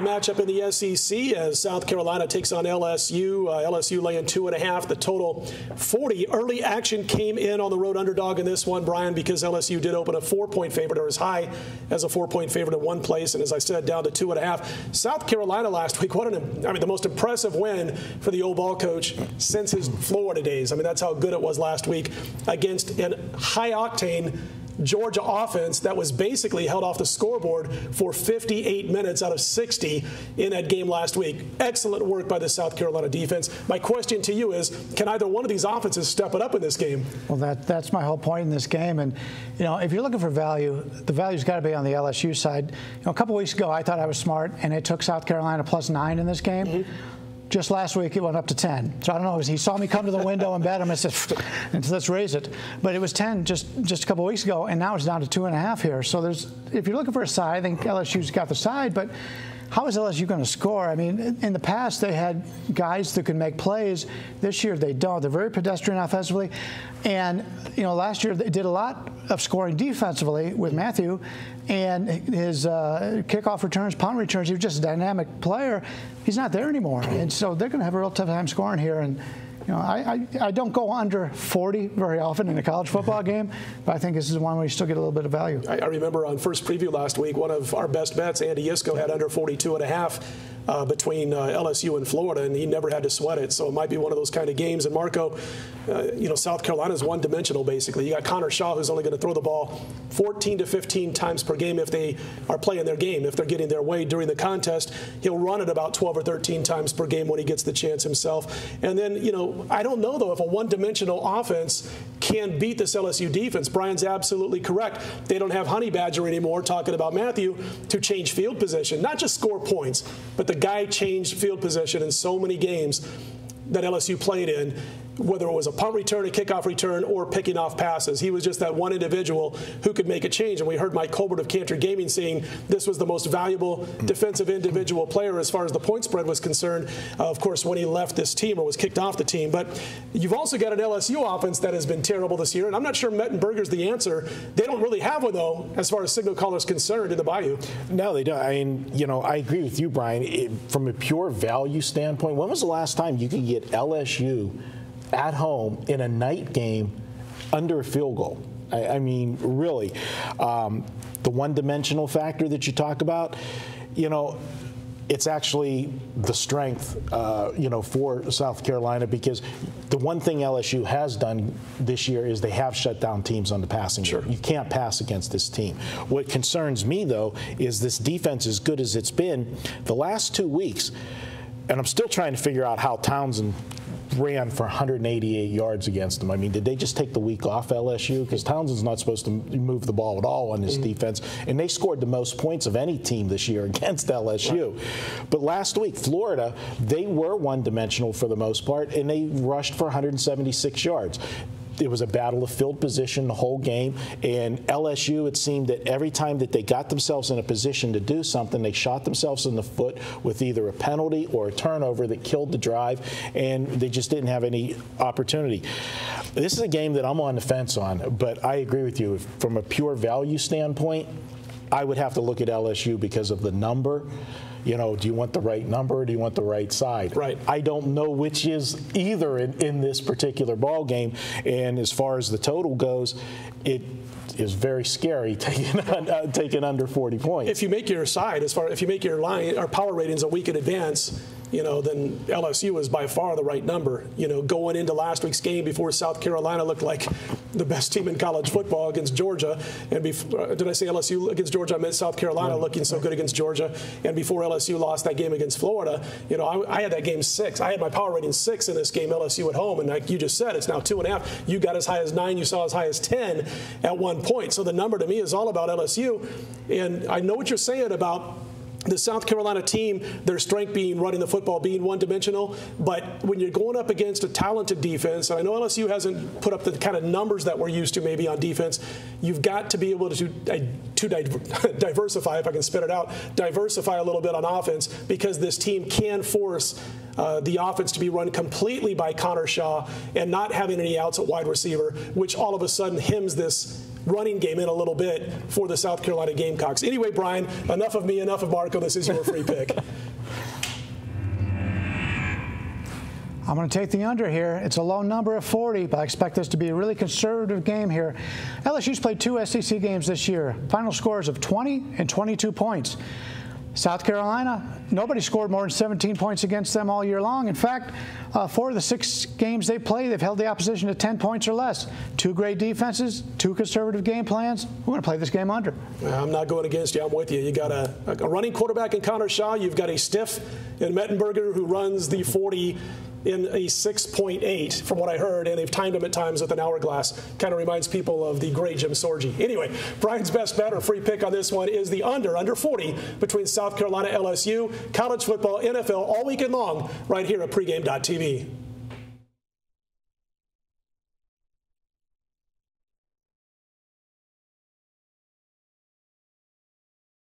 matchup in the SEC as South Carolina takes on LSU. LSU laying 2.5. The total 40. Early action came in on the road underdog in this one, Brian, because LSU did open a 4-point favorite, or as high as a 4-point favorite in one place, and as I said, down to 2.5. South Carolina last week, the most impressive win for the old ball coach since his Florida days. I mean, that's how good it was last week against a high-octane Georgia offense that was basically held off the scoreboard for 58 minutes out of 60 in that game last week. Excellent work by the South Carolina defense. My question to you is, can either one of these offenses step it up in this game? Well, that's my whole point in this game. And, if you're looking for value, the value's got to be on the LSU side. A couple weeks ago, I thought I was smart, and it took South Carolina +9 in this game. Mm-hmm. Just last week, it went up to 10. So I don't know. He saw me come to the window and bet him. I said, let's raise it. But it was 10 just a couple of weeks ago, and now it's down to 2.5 here. So if you're looking for a side, I think LSU's got the side. But how is LSU going to score? I mean, in the past, they had guys that could make plays. This year, they don't. They're very pedestrian offensively. And, last year, they did a lot of scoring defensively with Matthew. And his kickoff returns, punt returns, he was just a dynamic player. He's not there anymore. And so they're going to have a real tough time scoring here. And, I don't go under 40 very often in a college football game, but I think this is one where you still get a little bit of value. I remember on First Preview last week, one of our best bets, Andy Iskoe, had under 42.5 between LSU and Florida, and he never had to sweat it. So it might be one of those kind of games. And Marco, South Carolina is one-dimensional, basically. You got Connor Shaw, who's only going to throw the ball 14 to 15 times per game if they are playing their game. If they're getting their way during the contest, he'll run it about 12 or 13 times per game when he gets the chance himself. And then, I don't know, though, if a one-dimensional offense can beat this LSU defense. Brian's absolutely correct. They don't have Honey Badger anymore, talking about Matthew, to change field position. Not just score points, but the guy changed field position in so many games that LSU played in, whether it was a punt return, a kickoff return, or picking off passes. He was just that one individual who could make a change. And we heard Mike Colbert of Cantor Gaming saying this was the most valuable defensive individual player as far as the point spread was concerned, of course, when he left this team or was kicked off the team. But you've also got an LSU offense that has been terrible this year, and I'm not sure Mettenberger's the answer. They don't really have one, though, as far as signal callers concerned in the Bayou. No, they don't. I mean, I agree with you, Brian. From a pure value standpoint, when was the last time you could get LSU at home in a night game under a field goal? I mean, really. The one-dimensional factor that you talk about, it's actually the strength, for South Carolina, because the one thing LSU has done this year is they have shut down teams on the passing game. You can't pass against this team. What concerns me, though, is this defense, as good as it's been, the last 2 weeks, and I'm still trying to figure out how Townsend ran for 188 yards against them. I mean, did they just take the week off LSU? Because Townsend's not supposed to move the ball at all on his defense. And they scored the most points of any team this year against LSU. Right. But last week, Florida, they were one-dimensional for the most part, and they rushed for 176 yards. It was a battle of field position the whole game, and LSU, it seemed that every time that they got themselves in a position to do something, they shot themselves in the foot with either a penalty or a turnover that killed the drive, and they just didn't have any opportunity. This is a game that I'm on the fence on, but I agree with you. From a pure value standpoint, I would have to look at LSU because of the number. Do you want the right number or do you want the right side? Right. I don't know which is either in this particular ball game. And as far as the total goes, it is very scary taking under 40 points. If you make your side, if you make your line or power ratings a week in advance, then LSU is by far the right number. Going into last week's game before South Carolina looked like the best team in college football against Georgia, and did I say LSU against Georgia? I meant South Carolina looking so good against Georgia, and before LSU lost that game against Florida, I had that game 6. I had my power rating 6 in this game, LSU at home, and like you just said, it's now 2.5. You got as high as 9. You saw as high as 10 at one point. So the number to me is all about LSU, and I know what you're saying about the South Carolina team, their strength being running the football, being one-dimensional. But when you're going up against a talented defense, and I know LSU hasn't put up the kind of numbers that we're used to maybe on defense, you've got to be able to diversify, if I can spit it out, diversify a little bit on offense, because this team can force the offense to be run completely by Connor Shaw and not having any outs at wide receiver, which all of a sudden hems this running game in a little bit for the South Carolina Gamecocks. Anyway, Bryan, enough of me, enough of Marco. This is your free pick. I'm going to take the under here. It's a low number of 40, but I expect this to be a really conservative game here. LSU's played 2 SEC games this year. Final scores of 20 and 22 points. South Carolina, nobody scored more than 17 points against them all year long. In fact, 4 of the 6 games they played, they've held the opposition to 10 points or less. 2 great defenses, 2 conservative game plans. We're going to play this game under. I'm not going against you. I'm with you. You got a running quarterback in Connor Shaw. You've got a stiff in Mettenberger who runs the 40 in a 6.8 from what I heard, and they've timed him at times with an hourglass. Kind of reminds people of the great Jim Sorgi. Anyway, Bryan's best bet or free pick on this one is the under 40 between South Carolina, LSU, college football, NFL all weekend long right here at pregame.tv.